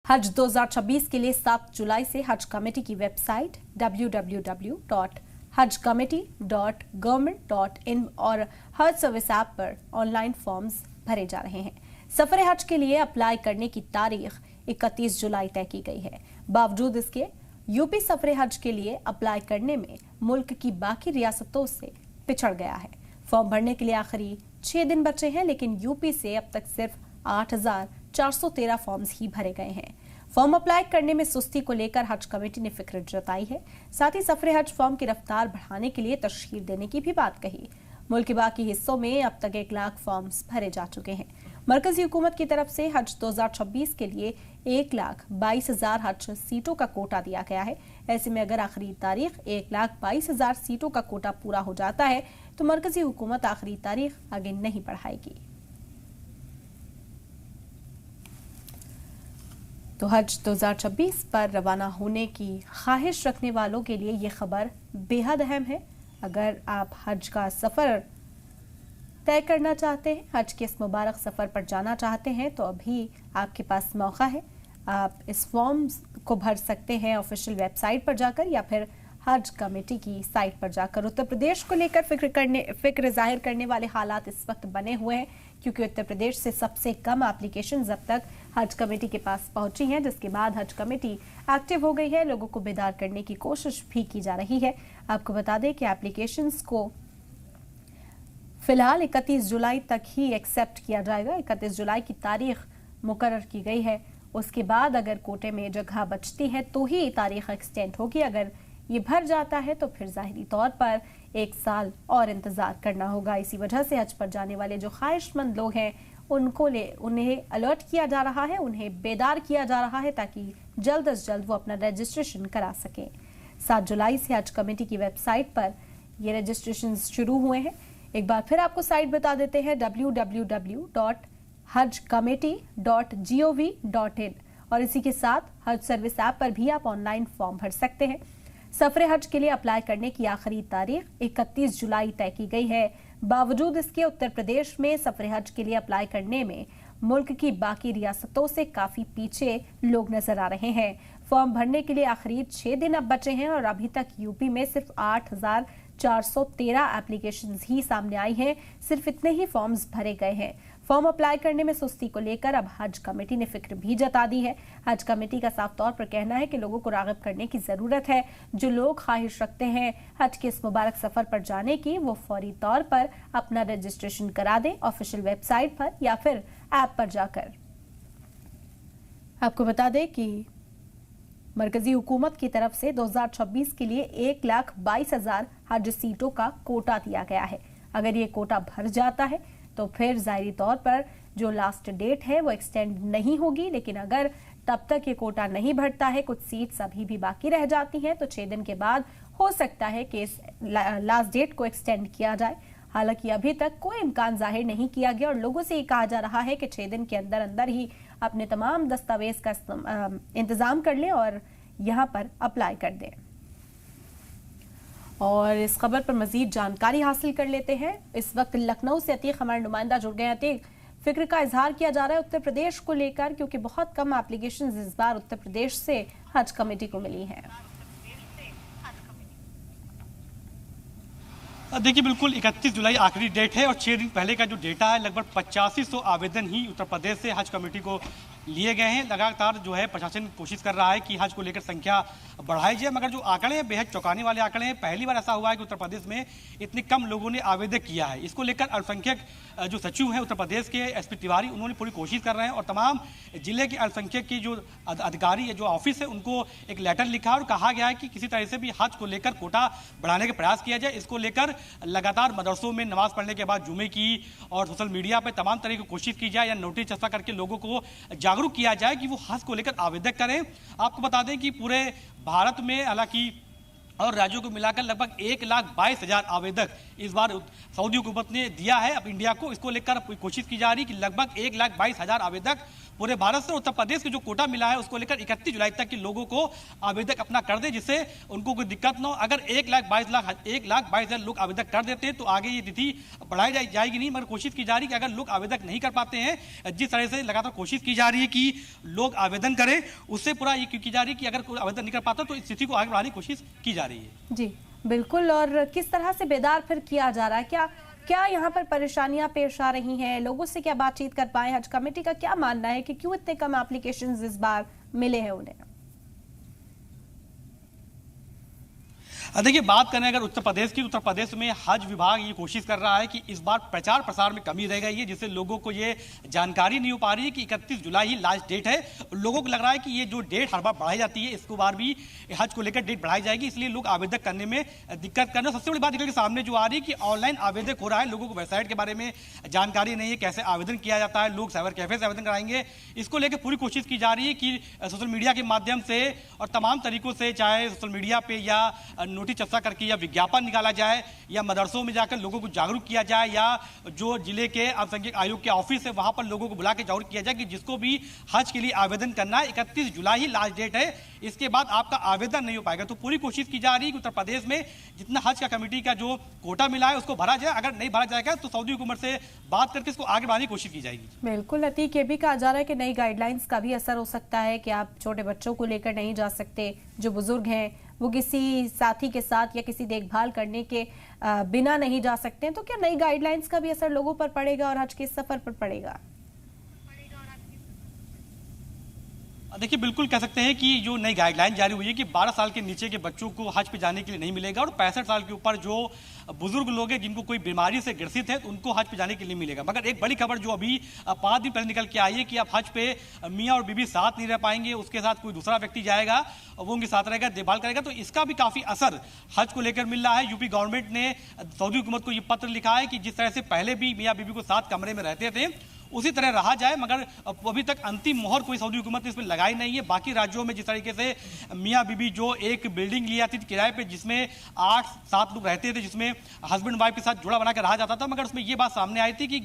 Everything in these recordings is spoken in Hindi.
हज 2026 के लिए 7 जुलाई से हज कमेटी की वेबसाइट www.hajcommittee.government.in और हज सर्विस ऐप पर ऑनलाइन फॉर्म्स भरे जा रहे हैं। सफर हज के लिए अप्लाई करने की तारीख 31 जुलाई तय की गई है। बावजूद इसके यूपी सफर हज के लिए अप्लाई करने में मुल्क की बाकी रियासतों से पिछड़ गया है। फॉर्म भरने के लिए आखिरी 6 दिन बचे हैं, लेकिन यूपी से अब तक सिर्फ 8,413 फॉर्म्स ही भरे गए हैं। फॉर्म अप्लाई करने में सुस्ती को लेकर हज कमेटी ने फिक्र जताई है। साथ ही सफर हज फॉर्म की रफ्तार बढ़ाने के लिए तशहीर देने की भी बात कही। मुल्क के बाकी हिस्सों में अब तक 1 लाख फॉर्म्स भरे जा चुके हैं। मरकजी हुकूमत की तरफ से हज 2026 के लिए 1,22,000 हज सीटों का कोटा दिया गया है। ऐसे में अगर आखिरी तारीख 1,22,000 सीटों का कोटा पूरा हो जाता है तो मरकजी हुकूमत आखिरी तारीख आगे नहीं बढ़ाएगी। तो हज 2026 पर रवाना होने की ख्वाहिश रखने वालों के लिए ये खबर बेहद अहम है। अगर आप हज का सफर तय करना चाहते हैं, हज के इस मुबारक सफर पर जाना चाहते हैं, तो अभी आपके पास मौका है। आप इस फॉर्म को भर सकते हैं ऑफिशियल वेबसाइट पर जाकर या फिर हज कमेटी की साइट पर जाकर। उत्तर प्रदेश को लेकर फिक्र जाहिर करने वाले हालात इस वक्त बने हुए हैं, क्योंकि उत्तर प्रदेश से सबसे कम एप्लीकेशन अब तक हज कमेटी के पास पहुंची हैं, जिसके बाद हज कमेटी एक्टिव हो गई है। लोगों को बेदार करने की कोशिश भी की जा रही है। आपको बता दें कि एप्लीकेशंस को फिलहाल 31 जुलाई तक ही एक्सेप्ट किया जाएगा। 31 जुलाई की तारीख मुकर्रर की गई है। उसके बाद अगर कोटे में जगह बचती है तो ही तारीख एक्सटेंड होगी। अगर ये भर जाता है तो फिर जाहिरी तौर पर 1 साल और इंतजार करना होगा। इसी वजह से हज पर जाने वाले जो ख्वाहिशमंद लोग हैं उन्हें अलर्ट किया जा रहा है, उन्हें बेदार किया जा रहा है, ताकि जल्द अज जल्द वो अपना रजिस्ट्रेशन करा सकें। 7 जुलाई से हज कमेटी की वेबसाइट पर ये रजिस्ट्रेशन शुरू हुए हैं। एक बार फिर आपको साइट बता देते हैं www.hajcommittee.gov.in और इसी के साथ हज सर्विस ऐप पर भी आप ऑनलाइन फॉर्म भर सकते हैं। सफर हज के लिए अप्लाई करने की आखिरी तारीख 31 जुलाई तय की गई है। बावजूद इसके उत्तर प्रदेश में सफर हज के लिए अप्लाई करने में मुल्क की बाकी रियासतों से काफी पीछे लोग नजर आ रहे हैं। फॉर्म भरने के लिए आखिरी 6 दिन अब बचे हैं और अभी तक यूपी में सिर्फ 8,413 एप्लीकेशंस ही सामने आई हैं। सिर्फ इतने ही फॉर्म्स भरे गए हैं। फॉर्म अप्लाई करने में सुस्ती को लेकर अब हज कमेटी ने फिक्र भी जता दी है। हज कमेटी का साफ तौर पर कहना है कि लोगों को राग़िब करने की जरूरत है। जो लोग ख्वाहिश रखते हैं हज के इस मुबारक सफर पर जाने की, वो फौरी तौर पर अपना रजिस्ट्रेशन करा दें ऑफिशियल वेबसाइट पर या फिर ऐप पर जाकर। आपको बता दें कि मरकजी हुकूमत की तरफ से 2026 के लिए 1,22,000 हज सीटों का कोटा दिया गया है। अगर ये कोटा भर जाता है तो फिर जाहिरी तौर पर जो लास्ट डेट है वो एक्सटेंड नहीं होगी, लेकिन अगर तब तक ये कोटा नहीं भरता है, कुछ सीट्स अभी भी बाकी रह जाती हैं, तो 6 दिन के बाद हो सकता है कि इस लास्ट डेट को एक्सटेंड किया जाए। हालांकि अभी तक कोई इम्कान जाहिर नहीं किया गया और लोगों से ये कहा जा रहा है कि 6 दिन के अंदर अंदर ही अपने तमाम दस्तावेज का इंतजाम कर लें और यहाँ पर अप्लाई कर दें। और इस खबर पर मजीद जानकारी हासिल कर लेते हैं। इस वक्त लखनऊ से अतीक हमारे नुमाइंदा जुड़ गए। अतीक, फिक्र का इजहार किया जा रहा है उत्तर प्रदेश को लेकर, क्योंकि बहुत कम एप्लीकेशंस इस बार उत्तर प्रदेश से हज कमेटी को मिली हैं। देखिए, बिल्कुल 31 जुलाई आखिरी डेट है और 6 दिन पहले का जो डेटा है लगभग 8500 आवेदन ही उत्तर प्रदेश से हज कमेटी को लिए गए हैं। लगातार जो है प्रशासन कोशिश कर रहा है कि हज को लेकर संख्या बढ़ाई जाए, मगर जो आंकड़े हैं बेहद चौंकाने वाले आंकड़े हैं। पहली बार ऐसा हुआ है कि उत्तर प्रदेश में इतने कम लोगों ने आवेदन किया है। इसको लेकर अल्पसंख्यक जो सचिव हैं उत्तर प्रदेश के एसपी तिवारी, उन्होंने पूरी कोशिश कर रहे हैं और तमाम जिले के अल्पसंख्यक की जो अधिकारी है, जो ऑफिस है, उनको एक लेटर लिखा और कहा गया है कि किसी तरह से भी हज को लेकर कोटा बढ़ाने का प्रयास किया जाए। इसको लेकर लगातार मदरसों में नमाज पढ़ने के बाद जुमे की और सोशल मीडिया पर तमाम तरह की कोशिश की जाए या नोटिस चस्पा करके लोगों को जागरूक किया जाए कि वो हज को लेकर आवेदन करें। आपको बता दें कि पूरे भारत में हालांकि और राज्यों को मिलाकर लगभग 1,22,000 आवेदक इस बार सऊदी हुकूमत ने दिया है अब इंडिया को। इसको लेकर कोशिश की जा रही है कि लगभग 1,22,000 आवेदक पूरे भारत से, उत्तर प्रदेश के जो कोटा मिला है उसको लेकर 31 जुलाई तक के लोगों को आवेदक अपना कर दे, जिससे उनको कोई दिक्कत न हो। अगर 1,22,000 लोग आवेदक कर देते हैं तो आगे ये तिथि बढ़ाई जाएगी नहीं, मगर कोशिश की जा रही है कि अगर लोग आवेदक नहीं कर पाते हैं, जिस तरह से लगातार कोशिश की जा रही है कि लोग आवेदन करें, उससे पूरा ये की जा रही है कि अगर कोई आवेदन नहीं कर पाता तो इस तिथि को आगे बढ़ाने की कोशिश की जा रही है। जी बिल्कुल। और किस तरह से बेदार फिर किया जा रहा है, क्या यहाँ पर परेशानियां पेश आ रही हैं, लोगों से क्या बातचीत कर पाए? हज कमेटी का क्या मानना है कि क्यों इतने कम एप्लीकेशंस इस बार मिले हैं उन्हें? देखिए, बात करें अगर उत्तर प्रदेश की, उत्तर प्रदेश में हज विभाग ये कोशिश कर रहा है कि इस बार प्रचार प्रसार में कमी रह गई है, जिससे लोगों को ये जानकारी नहीं हो पा रही है कि 31 जुलाई ही लास्ट डेट है। लोगों को लग रहा है कि ये जो डेट हर बार बढ़ाई जाती है, इसको बार भी हज को लेकर डेट बढ़ाई जाएगी, इसलिए लोग आवेदक करने में दिक्कत कर रहे हैं। सबसे बड़ी बात निकल के सामने जो आ रही है कि ऑनलाइन आवेदक हो रहा है, लोगों को वेबसाइट के बारे में जानकारी नहीं है, कैसे आवेदन किया जाता है, लोग साइबर कैफे से आवेदन कराएंगे। इसको लेकर पूरी कोशिश की जा रही है कि सोशल मीडिया के माध्यम से और तमाम तरीकों से, चाहे सोशल मीडिया पे या नोटिस चर्चा करके या विज्ञापन निकाला जाए या मदरसों में जाकर लोगों को जागरूक किया जाए, या जो जिले के अल्पसंख्यक आयोग के ऑफिस है वहां पर लोगों को बुला के जागरूक किया जाए कि जिसको भी हज के लिए आवेदन करना है 31 जुलाई ही लास्ट डेट है, इसके बाद आपका आवेदन नहीं हो पाएगा। तो पूरी कोशिश की जा रही है कि उत्तर प्रदेश में जितना हज का कमेटी का जो कोटा मिला है उसको भरा जाए। अगर नहीं भरा जाएगा तो सऊदी हुकूमत से बात करके इसको आगे बढ़ाने की कोशिश की जाएगी। बिल्कुल अतीक, ये भी कहा जा रहा है कि नई गाइडलाइंस का भी असर हो सकता है कि आप छोटे बच्चों को लेकर नहीं जा सकते, जो बुजुर्ग हैं वो किसी साथी के साथ या किसी देखभाल करने के बिना नहीं जा सकते हैं। तो क्या नई गाइडलाइंस का भी असर लोगों पर पड़ेगा और हज के सफर पर पड़ेगा? देखिए, बिल्कुल कह सकते हैं कि जो नई गाइडलाइन जारी हुई है कि 12 साल के नीचे के बच्चों को हज पे जाने के लिए नहीं मिलेगा, और 65 साल के ऊपर जो बुजुर्ग लोग हैं जिनको कोई बीमारी से ग्रसित है तो उनको हज पे जाने के लिए मिलेगा। मगर एक बड़ी खबर जो अभी 5 दिन पहले निकल के आई है कि अब हज पे मियाँ और बीबी साथ नहीं रह पाएंगे, उसके साथ कोई दूसरा व्यक्ति जाएगा, वो उनके साथ रहेगा, देखभाल करेगा। तो इसका भी काफी असर हज को लेकर मिल रहा है। यूपी गवर्नमेंट ने सऊदी हुकूमत को ये पत्र लिखा है कि जिस तरह से पहले भी मियाँ बीबी को साथ कमरे में रहते थे उसी तरह रहा जाए, मगर अभी तक अंतिम मोहर कोई सऊदी हुकूमत ने इसमें लगाई नहीं है। बाकी राज्यों में जिस तरीके से मियाँ बीबी जो एक बिल्डिंग लिया थी किराए पे, जिसमें 8-7 लोग रहते थे, जिसमें हस्बैंड वाइफ के साथ जोड़ा बना कर रहा जाता था, मगर उसमें ये बात सामने आई थी कि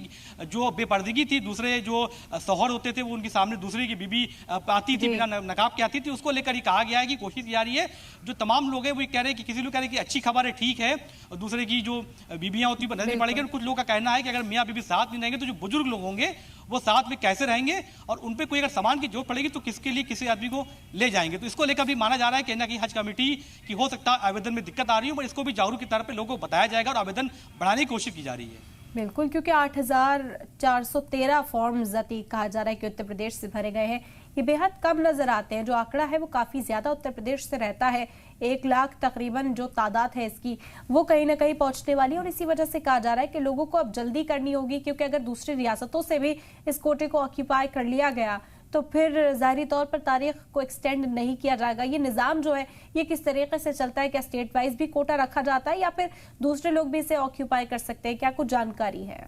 जो बेपर्दगी थी, दूसरे जो शौहर होते थे वो उनके सामने दूसरे की बीबी आती थी, बिना नकाब की आती थी, उसको लेकर ही कहा गया है कि कोशिश की जा रही है। जो तमाम लोग हैं वो कह रहे हैं कि किसी लोग कह रहे हैं कि अच्छी खबर है, ठीक है, और दूसरे की जो बीबियां होती है नजर पड़ेगी। कुछ लोगों का कहना है कि अगर मियाँ बीबी साथ नहीं रहेंगे तो जो बुजुर्ग लोग होंगे वो साथ में कैसे रहेंगे, और उन पे कोई अगर सामान की जरूरत पड़ेगी तो किसके लिए किसी आदमी को ले जाएंगे। तो इसको लेकर भी माना जा रहा है कि ना कि हज कमेटी की हो सकता है आवेदन में दिक्कत आ रही है, पर इसको भी जागरूक की तरफ पे लोगों को बताया जाएगा और आवेदन बढ़ाने की कोशिश की जा रही है। बिल्कुल, क्योंकि 8,413 फॉर्म्स अतीक कहा जा रहा है कि उत्तर प्रदेश से भरे गए हैं। ये बेहद कम नजर आते हैं, जो आंकड़ा है वो काफी ज्यादा उत्तर प्रदेश से रहता है। 1 लाख तकरीबन जो तादाद है इसकी, वो कहीं ना कहीं पहुंचने वाली है, और इसी वजह से कहा जा रहा है कि लोगों को अब जल्दी करनी होगी, क्योंकि अगर दूसरी रियासतों से भी इस कोटे को ऑक्यूपाई कर लिया गया तो फिर जाहिरी तौर पर तारीख को एक्सटेंड नहीं किया जाएगा। ये निज़ाम जो है ये किस तरीके से चलता है? क्या स्टेट वाइज भी कोटा रखा जाता है या फिर दूसरे लोग भी इसे ऑक्यूपाई कर सकते हैं? क्या कुछ जानकारी है?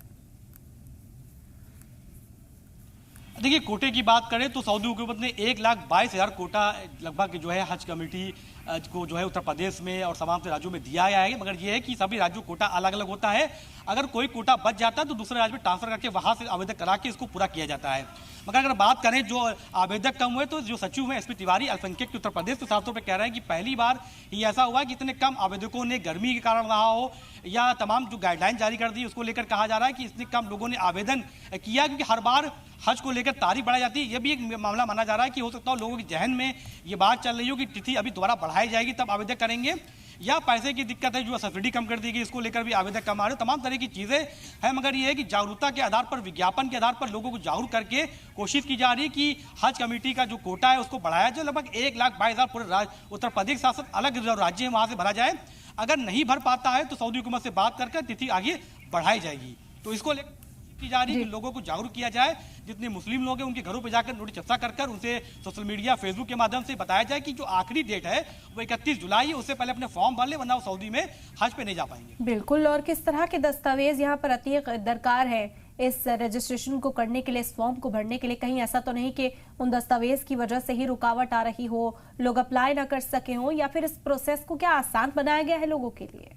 देखिए, कोटे की बात करें तो सऊदी हुकूमत ने 1,22,000 कोटा लगभग जो है हज कमेटी को जो है उत्तर प्रदेश में और तमाम राज्यों में दिया गया है। मगर यह है कि सभी राज्यों को कोटा अलग अलग होता है। अगर कोई कोटा बच जाता है तो दूसरे राज्य में ट्रांसफर करके वहां से आवेदन करा के इसको पूरा किया जाता है। मगर अगर बात करें जो आवेदक कम हुए, तो जो सचिव हैं एसपी तिवारी अल्पसंख्यक के उत्तर प्रदेश, तो साफ तौर पर कह रहे हैं कि पहली बार ही ऐसा हुआ है कि इतने कम आवेदकों ने, गर्मी के कारण रहा हो या तमाम जो गाइडलाइन जारी कर दी उसको लेकर कहा जा रहा है कि इतने कम लोगों ने आवेदन किया, क्योंकि हर बार हज को लेकर तारीख बढ़ाई जाती है। यह भी एक मामला माना जा रहा है कि हो सकता है लोगों के जहन में ये बात चल रही हो कि तिथि अभी दोबारा बढ़ाई जाएगी तब आवेदन करेंगे, या पैसे की दिक्कत है, जो सब्सिडी कम कर दी गई, इसको लेकर भी आवेदक कम आ रहे, तमाम तरह की चीजें हैं। मगर ये है कि जागरूकता के आधार पर, विज्ञापन के आधार पर लोगों को जागरूक करके कोशिश की जा रही है कि हज कमेटी का जो कोटा है उसको बढ़ाया जाए। लगभग 1,22,000 पूरे उत्तर प्रदेश के साथ अलग जो राज्य है वहां से भरा जाए। अगर नहीं भर पाता है तो सऊदी हुकूमत से बात करके तिथि आगे बढ़ाई जाएगी। तो इसको लेकर की जा रही है कि लोगों को जागरूक किया जाए, जितने मुस्लिम लोग हैं उनके घरों पे जाकर नोटिस चर्चा कर उनसे सोशल मीडिया, फेसबुक के माध्यम से बताया जाए कि जो आखिरी डेट है वो 31 जुलाई है, उससे पहले अपने फॉर्म भर ले, वरना वो सऊदी में हज पे नहीं जा पाएंगे। बिल्कुल, और किस तरह के दस्तावेज यहाँ पर अतीक दरकार है इस रजिस्ट्रेशन को करने के लिए, इस फॉर्म को भरने के लिए? कहीं ऐसा तो नहीं कि उन दस्तावेज की वजह से ही रुकावट आ रही हो, लोग अप्लाई ना कर सके हो, या फिर इस प्रोसेस को क्या आसान बनाया गया है लोगों के लिए?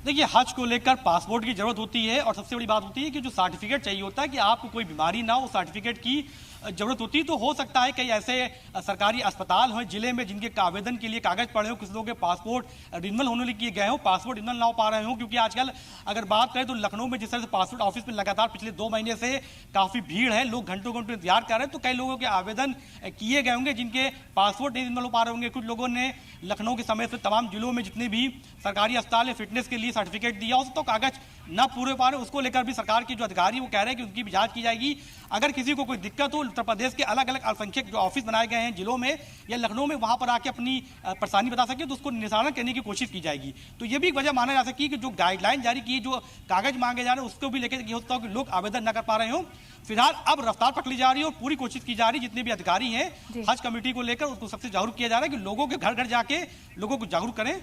देखिए, हज को लेकर पासपोर्ट की जरूरत होती है और सबसे बड़ी बात होती है कि जो सर्टिफिकेट चाहिए होता है कि आपको कोई बीमारी ना हो, सर्टिफिकेट की जरूरत होती है। तो हो सकता है कई ऐसे सरकारी अस्पताल हो जिले में जिनके आवेदन के लिए कागज पड़े हो, कुछ लोगों के पासपोर्ट रिन्यूअल होने के गए हो, पासपोर्ट रिन्यूअल ना हो पा रहे हो। क्योंकि आजकल अगर बात करें तो लखनऊ में जिस तरह से पासपोर्ट ऑफिस में लगातार पिछले 2 महीने से काफी भीड़ है, लोग घंटों घंटों इंतजार कर रहे हैं। तो कई लोगों के आवेदन किए गए होंगे जिनके पासपोर्ट नहीं रिन्यूअल हो पा रहे होंगे। कुछ लोगों ने लखनऊ के समय से तमाम जिलों में जितने भी सरकारी अस्पताल है फिटनेस के लिए सर्टिफिकेट दिया, उस तो कागज ना पूरे पा रहे, उसको लेकर भी सरकार के जो अधिकारी वो कह रहे हैं कि उनकी भी जांच की जाएगी। अगर किसी को कोई दिक्कत हो, उत्तर प्रदेश के अलग अलग अल्पसंख्यक जो ऑफिस बनाए गए हैं जिलों में या लखनऊ में, वहां पर आके अपनी परेशानी बता सके तो उसको निराकरण करने की कोशिश की जाएगी। तो ये भी एक वजह माना जा सकती है कि जो गाइडलाइन जारी की, जो कागज मांगे जा रहे हैं, उसको भी लेकर ये होता है कि लोग आवेदन न कर पा रहे हो। फिलहाल अब रफ्तार पकड़ी जा रही है और पूरी कोशिश की जा रही है, जितने भी अधिकारी हैं हज कमेटी को लेकर उसको सबसे जागरूक किया जा रहा है कि लोगों के घर घर जाके लोगों को जागरूक करें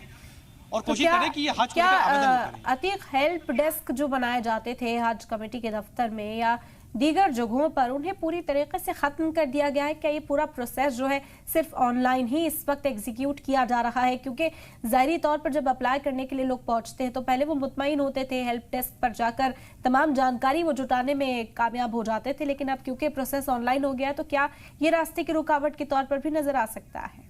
और कोशिश करें कि ये हज को लेकर आवेदन करें। अतीक, हेल्प डेस्क जो बनाए जाते थे हज कमेटी के दफ्तर में या दीगर जगहों पर, उन्हें पूरी तरीके से खत्म कर दिया गया है? क्या ये पूरा प्रोसेस जो है सिर्फ ऑनलाइन ही इस वक्त एग्जीक्यूट किया जा रहा है? क्योंकि ज़ाहिरी तौर पर जब अप्लाई करने के लिए लोग पहुंचते हैं तो पहले वो मुतमईन होते थे, हेल्प डेस्क पर जाकर तमाम जानकारी वो जुटाने में कामयाब हो जाते थे, लेकिन अब क्योंकि प्रोसेस ऑनलाइन हो गया है तो क्या ये रास्ते की रुकावट के तौर पर भी नजर आ सकता है?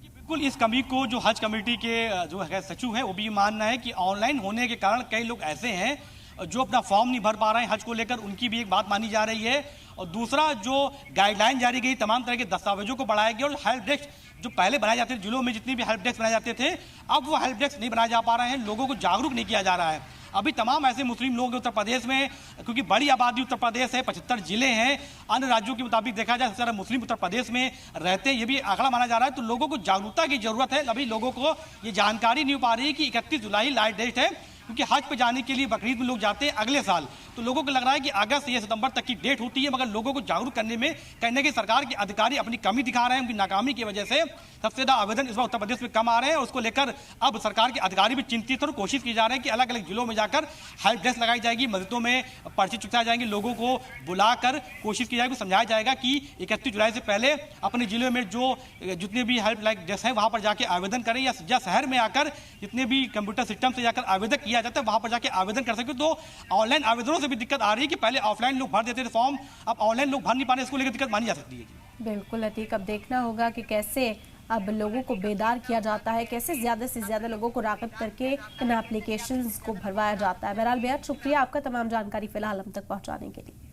बिल्कुल, इस कमी को जो हज कमेटी के जो है सचिव है वो भी मानना है कि ऑनलाइन होने के कारण कई लोग ऐसे हैं जो अपना फॉर्म नहीं भर पा रहे हैं हज को लेकर, उनकी भी एक बात मानी जा रही है। और दूसरा, जो गाइडलाइन जारी गई, तमाम तरह के दस्तावेजों को बढ़ाया गया और हेल्प डेस्क जो पहले बनाए जाते थे जिलों में, जितने भी हेल्प डेस्क बनाए जाते थे, अब वो हेल्प डेस्क नहीं बनाए जा पा रहे हैं, लोगों को जागरूक नहीं किया जा रहा है। अभी तमाम ऐसे मुस्लिम लोग उत्तर प्रदेश में, क्योंकि बड़ी आबादी उत्तर प्रदेश है, 75 जिले हैं, अन्य राज्यों के मुताबिक देखा जाए सबसे ज्यादा मुस्लिम उत्तर प्रदेश में रहते हैं, ये भी आंकड़ा माना जा रहा है। तो लोगों को जागरूकता की जरूरत है। अभी लोगों को ये जानकारी नहीं हो पा रही है कि 31 जुलाई लास्ट डेट है, क्योंकि हज पे जाने के लिए बकरीद में लोग जाते हैं अगले साल। तो लोगों को लग रहा है कि अगस्त या सितंबर तक की डेट होती है, मगर लोगों को जागरूक करने में कहीं ना कहीं सरकार के अधिकारी अपनी कमी दिखा रहे हैं। उनकी नाकामी की वजह से सबसे ज्यादा आवेदन इस बार उत्तर प्रदेश में कम आ रहे हैं और उसको लेकर अब सरकार के अधिकारी भी चिंतित और कोशिश की जा रही है कि अलग अलग जिलों में जाकर हेल्प डेस्क लगाई जाएगी, मस्जिदों में पर्ची चुकाए जाएंगे, लोगों को बुलाकर कोशिश की जाएगी, समझाया जाएगा कि 31 जुलाई से पहले अपने जिले में जो जितने भी हेल्प लाइक डेस्क है वहां पर जाके आवेदन करें, या शहर में आकर जितने भी कंप्यूटर सिस्टम से जाकर आवेदन किया जाता है वहां पर जाके आवेदन कर सके। तो ऑनलाइन आवेदनों से भी दिक्कत आ रही है कि पहले ऑफलाइन लोग भर देते थे फॉर्म, अब ऑनलाइन लोग भर नहीं पा रहे, इसको लेकर दिक्कत मानी जा सकती है। बिल्कुल अतीक, अब देखना होगा कि कैसे अब लोगों को बेदार किया जाता है, कैसे ज्यादा से ज्यादा लोगों को राग़िब करके इन एप्लीकेशंस को भरवाया जाता है। बहरहाल बेहद शुक्रिया आपका तमाम जानकारी फिलहाल हम तक पहुंचाने के लिए।